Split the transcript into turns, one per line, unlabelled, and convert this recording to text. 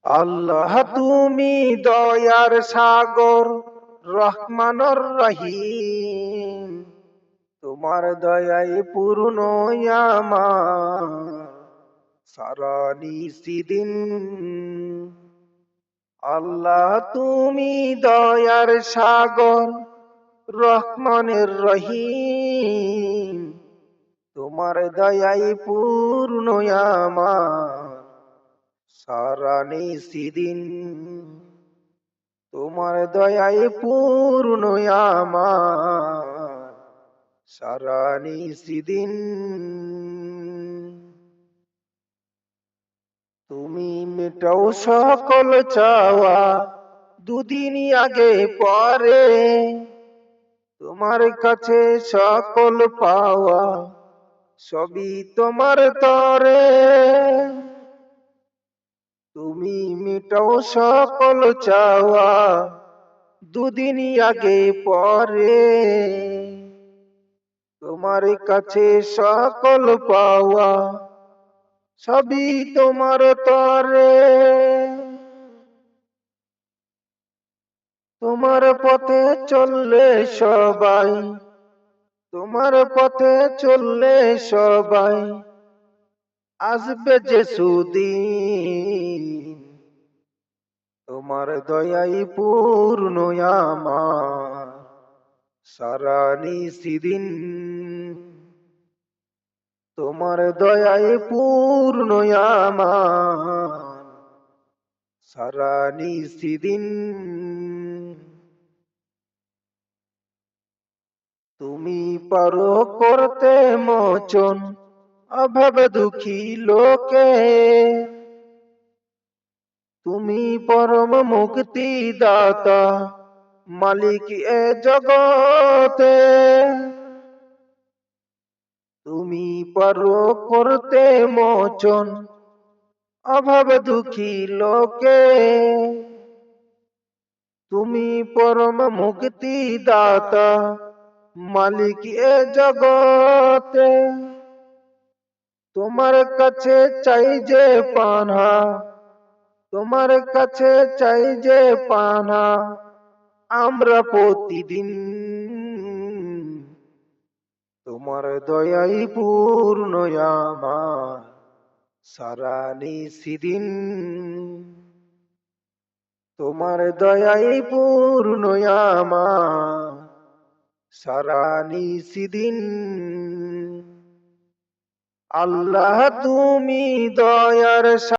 আল্লাহ তুমি দয়ার সাগর, রহমানুর রহিম। তোমার দয়ায় পূর্ণ আমার সারা নিশিদিন। আল্লাহ তুমি দয়ার সাগর, রহমানের রহিম। তোমার দয়ায় পূর্ণ আমার সারা নিশিদিন। তোমার দয়ায় পূর্ণ আমার সারা নিশিদিন। তুমি মেটাও সকল চাওয়া দুদিন আগে পরে, তোমার কাছে সকল পাওয়া সবই তোমার তরে। তুমি মেটাও সকল চাওয়া দুদিন আগে পরে, তোমার কাছে সকল পাওয়া সবই তোমার তরে। তোমার পথে চললে সবাই, তোমার পথে চললে সবাই আসবে যে সুদিন। তোমার দয়াই পূর্ণ আমার সারা নিশিদিন। তোমার দয়াই পূর্ণ আমার সারা নিশিদিন। তুমি পারো করতে মোচন অভাব দুঃখী লোকে, তুমি পরম মুক্তি দাতা মালিক এ জগতে। তুমি পারো করতে মোচন অভাব দুঃখী লোকে, তুমি পরম মুক্তি দাতা মালিক এ জগতে। তোমার কাছে চাই যে পানা, তোমার কাছে চাই যে পানা আমরা প্রতিদিন। তোমার দয়াই পূর্ণ আমার সারা নিশিদিন। তোমার দয়াই পূর্ণ আমার সারা নিশিদিন। আল্লাহ তুমি দয়ার